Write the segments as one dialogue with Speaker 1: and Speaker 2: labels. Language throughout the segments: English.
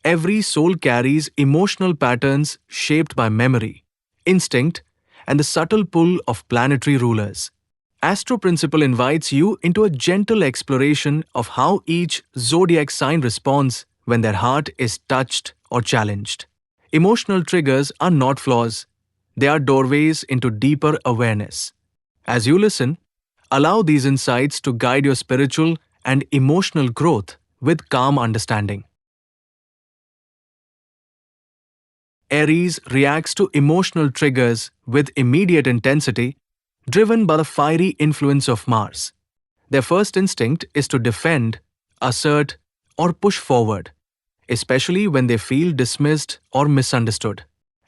Speaker 1: Every soul carries emotional patterns shaped by memory, instinct, and the subtle pull of planetary rulers. AstroPrinciple invites you into a gentle exploration of how each zodiac sign responds when their heart is touched or challenged. Emotional triggers are not flaws, they are doorways into deeper awareness. As you listen, allow these insights to guide your spiritual and emotional growth with calm understanding. Aries reacts to emotional triggers with immediate intensity, driven by the fiery influence of Mars. Their first instinct is to defend, assert, or push forward, especially when they feel dismissed or misunderstood.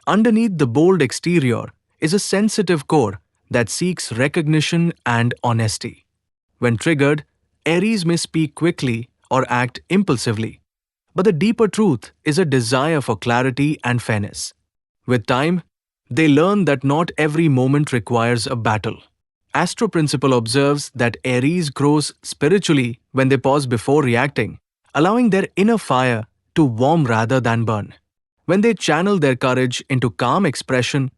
Speaker 1: Underneath the bold exterior is a sensitive core that seeks recognition and honesty. When triggered, Aries may speak quickly or act impulsively, but the deeper truth is a desire for clarity and fairness. With time, they learn that not every moment requires a battle. AstroPrinciple observes that Aries grows spiritually when they pause before reacting, allowing their inner fire to warm rather than burn. When they channel their courage into calm expression,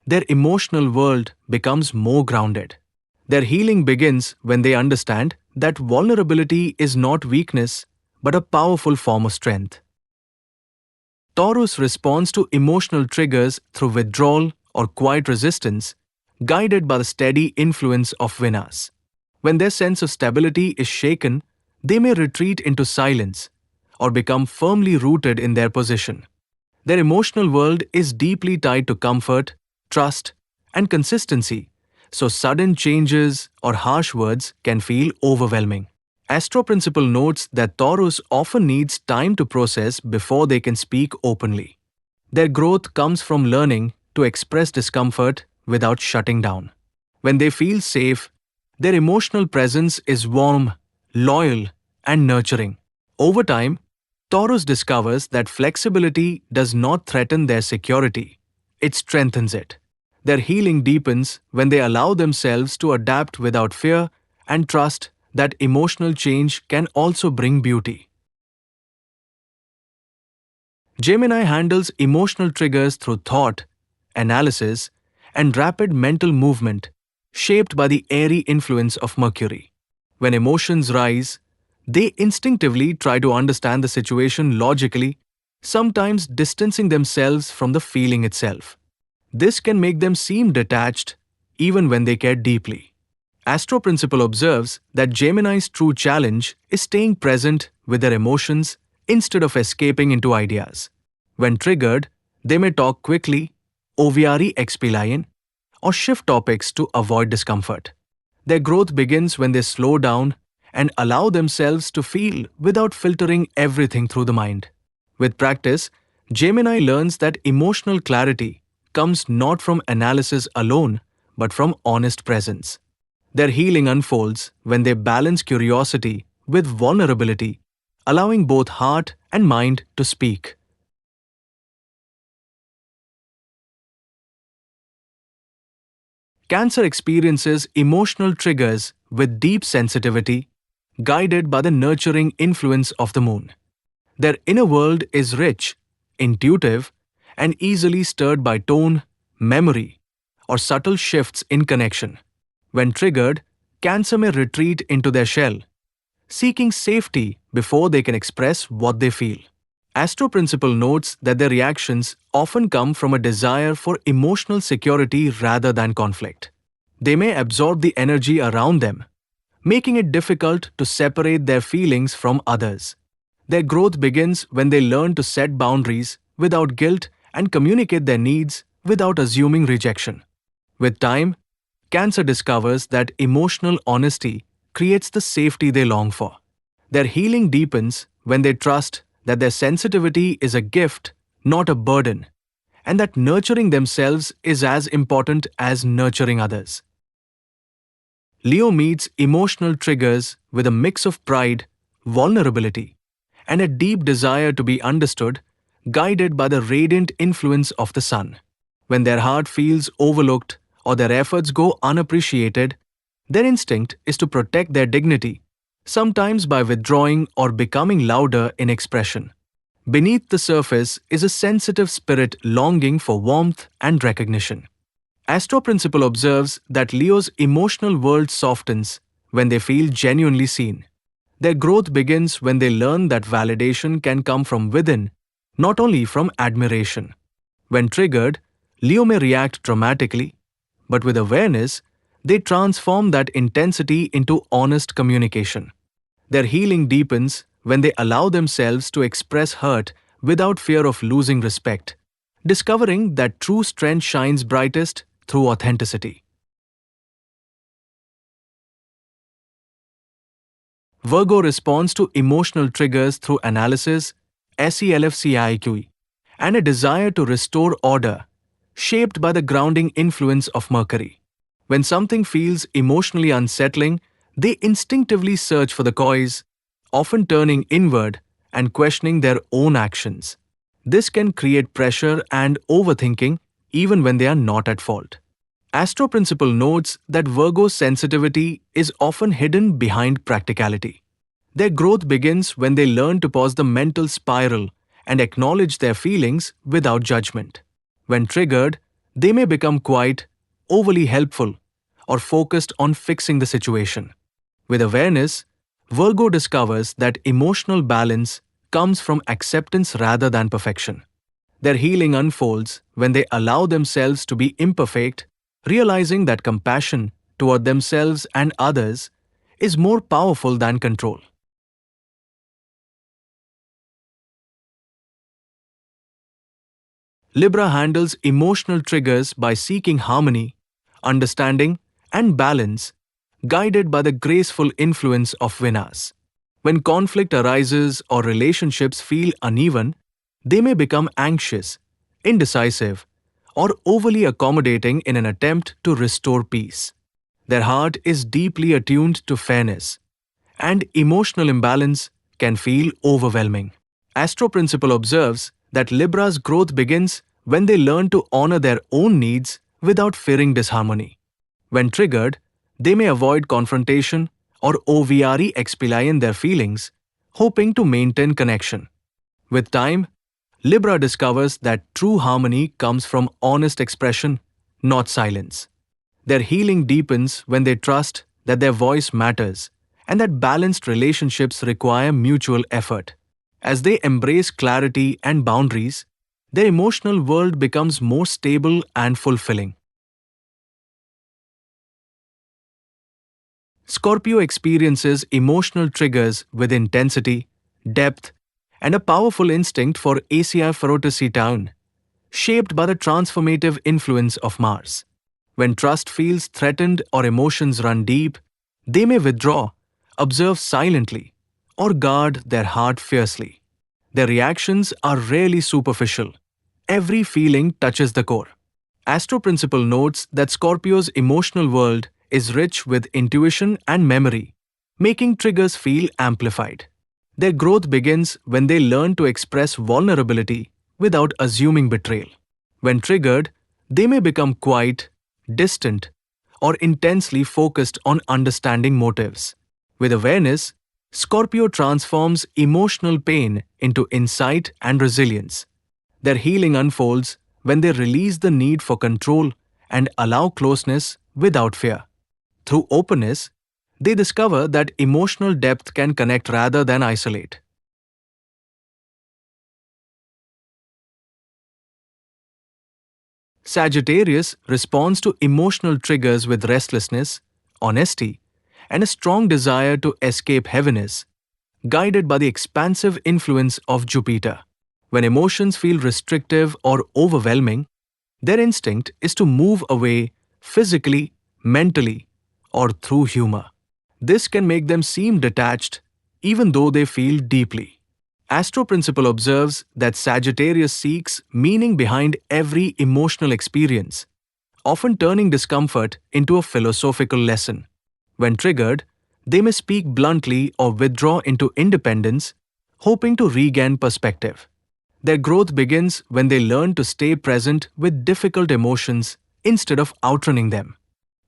Speaker 1: their emotional world becomes more grounded. Their healing begins when they understand that vulnerability is not weakness but a powerful form of strength. Taurus responds to emotional triggers through withdrawal or quiet resistance, guided by the steady influence of Venus. When their sense of stability is shaken, they may retreat into silence or become firmly rooted in their position. Their emotional world is deeply tied to comfort, trust, and consistency, so sudden changes or harsh words can feel overwhelming. AstroPrinciple notes that Taurus often needs time to process before they can speak openly. Their growth comes from learning to express discomfort without shutting down. When they feel safe, their emotional presence is warm, loyal, and nurturing. Over time, Taurus discovers that flexibility does not threaten their security, it strengthens it. Their healing deepens when they allow themselves to adapt without fear and trust that emotional change can also bring beauty. Gemini handles emotional triggers through thought, analysis, and rapid mental movement, shaped by the airy influence of Mercury. When emotions rise, they instinctively try to understand the situation logically, sometimes distancing themselves from the feeling itself. This can make them seem detached even when they care deeply. AstroPrinciple observes that Gemini's true challenge is staying present with their emotions instead of escaping into ideas. When triggered, they may talk quickly, OVRE explain, or shift topics to avoid discomfort. Their growth begins when they slow down and allow themselves to feel without filtering everything through the mind. With practice, Gemini learns that emotional clarity comes not from analysis alone, but from honest presence. Their healing unfolds when they balance curiosity with vulnerability, allowing both heart and mind to speak. Cancer experiences emotional triggers with deep sensitivity, guided by the nurturing influence of the moon. Their inner world is rich, intuitive, and easily stirred by tone, memory, or subtle shifts in connection. When triggered, Cancer may retreat into their shell, seeking safety before they can express what they feel. AstroPrinciple notes that their reactions often come from a desire for emotional security rather than conflict. They may absorb the energy around them, making it difficult to separate their feelings from others. Their growth begins when they learn to set boundaries without guilt and communicate their needs without assuming rejection. With time, Cancer discovers that emotional honesty creates the safety they long for. Their healing deepens when they trust that their sensitivity is a gift, not a burden, and that nurturing themselves is as important as nurturing others. Leo meets emotional triggers with a mix of pride, vulnerability, and a deep desire to be understood, guided by the radiant influence of the sun. When their heart feels overlooked or their efforts go unappreciated, their instinct is to protect their dignity, sometimes by withdrawing or becoming louder in expression. Beneath the surface is a sensitive spirit longing for warmth and recognition. AstroPrinciple observes that Leo's emotional world softens when they feel genuinely seen. Their growth begins when they learn that validation can come from within, not only from admiration. When triggered, Leo may react dramatically, but with awareness, they transform that intensity into honest communication. Their healing deepens when they allow themselves to express hurt without fear of losing respect, discovering that true strength shines brightest through authenticity. Virgo responds to emotional triggers through analysis, SELFCIQ, and a desire to restore order, shaped by the grounding influence of Mercury. When something feels emotionally unsettling, they instinctively search for the cause, often turning inward and questioning their own actions. This can create pressure and overthinking even when they are not at fault. AstroPrinciple notes that Virgo's sensitivity is often hidden behind practicality. Their growth begins when they learn to pause the mental spiral and acknowledge their feelings without judgment. When triggered, they may become quiet, overly helpful, or focused on fixing the situation. With awareness, Virgo discovers that emotional balance comes from acceptance rather than perfection. Their healing unfolds when they allow themselves to be imperfect, realizing that compassion toward themselves and others is more powerful than control. Libra handles emotional triggers by seeking harmony, understanding, and balance, guided by the graceful influence of Venus. When conflict arises or relationships feel uneven, they may become anxious, indecisive, or overly accommodating in an attempt to restore peace. Their heart is deeply attuned to fairness, and emotional imbalance can feel overwhelming. AstroPrinciple observes that Libra's growth begins when they learn to honor their own needs without fearing disharmony. When triggered, they may avoid confrontation or OVRE explain their feelings, hoping to maintain connection. With time, Libra discovers that true harmony comes from honest expression, not silence. Their healing deepens when they trust that their voice matters and that balanced relationships require mutual effort. As they embrace clarity and boundaries, their emotional world becomes more stable and fulfilling. Scorpio experiences emotional triggers with intensity, depth, and a powerful instinct for Asia shaped by the transformative influence of Mars. When trust feels threatened or emotions run deep, they may withdraw, observe silently, or guard their heart fiercely. Their reactions are rarely superficial. Every feeling touches the core. AstroPrinciple notes that Scorpio's emotional world is rich with intuition and memory, making triggers feel amplified. Their growth begins when they learn to express vulnerability without assuming betrayal. When triggered, they may become quiet, distant, or intensely focused on understanding motives. With awareness, Scorpio transforms emotional pain into insight and resilience. Their healing unfolds when they release the need for control and allow closeness without fear. Through openness, they discover that emotional depth can connect rather than isolate. Sagittarius responds to emotional triggers with restlessness, honesty, and a strong desire to escape heaviness, guided by the expansive influence of Jupiter. When emotions feel restrictive or overwhelming, their instinct is to move away physically, mentally, or through humor. This can make them seem detached even though they feel deeply. AstroPrinciple observes that Sagittarius seeks meaning behind every emotional experience, often turning discomfort into a philosophical lesson. When triggered, they may speak bluntly or withdraw into independence, hoping to regain perspective. Their growth begins when they learn to stay present with difficult emotions instead of outrunning them.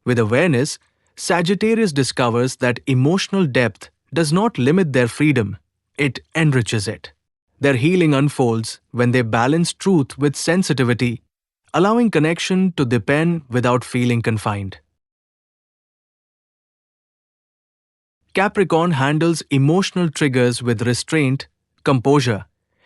Speaker 1: With awareness, Sagittarius discovers that emotional depth does not limit their freedom, it enriches it. Their healing unfolds when they balance truth with sensitivity, allowing connection to deepen without feeling confined. Capricorn handles emotional triggers with restraint, composure,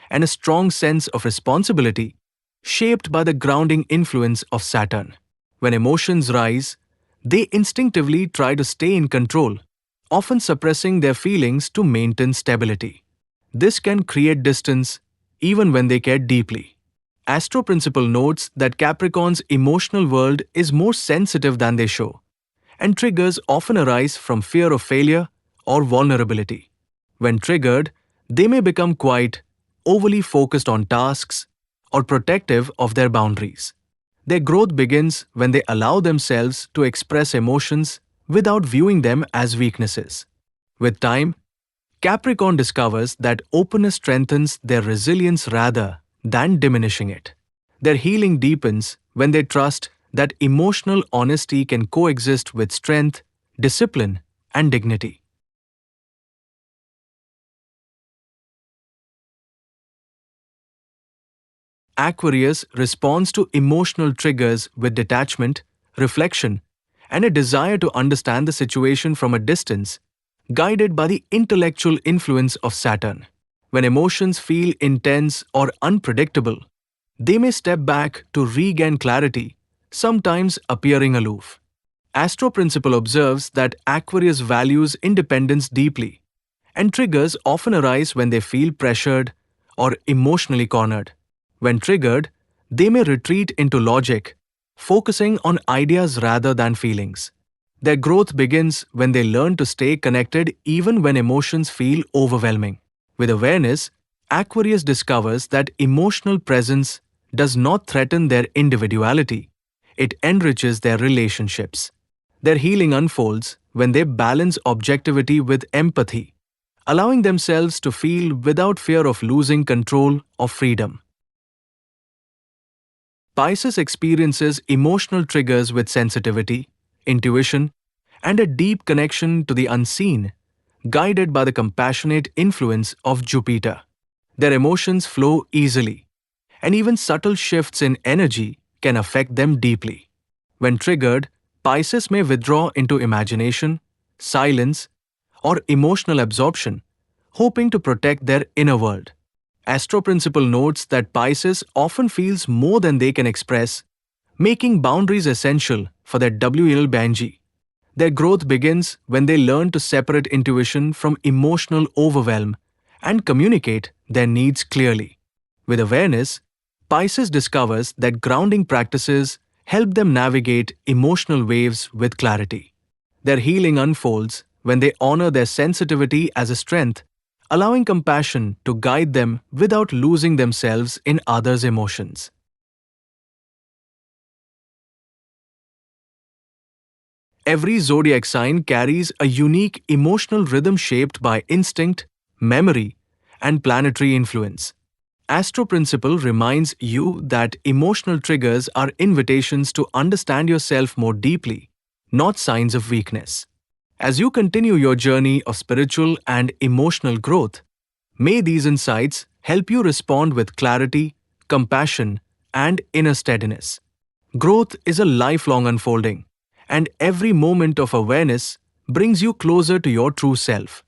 Speaker 1: and a strong sense of responsibility, shaped by the grounding influence of Saturn. When emotions rise, they instinctively try to stay in control, often suppressing their feelings to maintain stability. This can create distance even when they care deeply. AstroPrinciple notes that Capricorn's emotional world is more sensitive than they show, and triggers often arise from fear of failure or vulnerability. When triggered, they may become quiet, overly focused on tasks, or protective of their boundaries. Their growth begins when they allow themselves to express emotions without viewing them as weaknesses. With time, Capricorn discovers that openness strengthens their resilience rather than diminishing it. Their healing deepens when they trust that emotional honesty can coexist with strength, discipline, and dignity. Aquarius responds to emotional triggers with detachment, reflection, and a desire to understand the situation from a distance, guided by the intellectual influence of Saturn. When emotions feel intense or unpredictable, they may step back to regain clarity, sometimes appearing aloof. AstroPrinciple observes that Aquarius values independence deeply, and triggers often arise when they feel pressured or emotionally cornered. When triggered, they may retreat into logic, focusing on ideas rather than feelings. Their growth begins when they learn to stay connected even when emotions feel overwhelming. With awareness, Aquarius discovers that emotional presence does not threaten their individuality, it enriches their relationships. Their healing unfolds when they balance objectivity with empathy, allowing themselves to feel without fear of losing control or freedom. Pisces experiences emotional triggers with sensitivity, intuition, and a deep connection to the unseen, guided by the compassionate influence of Jupiter. Their emotions flow easily, and even subtle shifts in energy can affect them deeply. When triggered, Pisces may withdraw into imagination, silence, or emotional absorption, hoping to protect their inner world. AstroPrinciple notes that Pisces often feels more than they can express, making boundaries essential for their well-being. Their growth begins when they learn to separate intuition from emotional overwhelm and communicate their needs clearly. With awareness, Pisces discovers that grounding practices help them navigate emotional waves with clarity. Their healing unfolds when they honor their sensitivity as a strength, allowing compassion to guide them without losing themselves in others' emotions. Every zodiac sign carries a unique emotional rhythm shaped by instinct, memory, and planetary influence. AstroPrinciple reminds you that emotional triggers are invitations to understand yourself more deeply, not signs of weakness. As you continue your journey of spiritual and emotional growth, may these insights help you respond with clarity, compassion, and inner steadiness. Growth is a lifelong unfolding, and every moment of awareness brings you closer to your true self.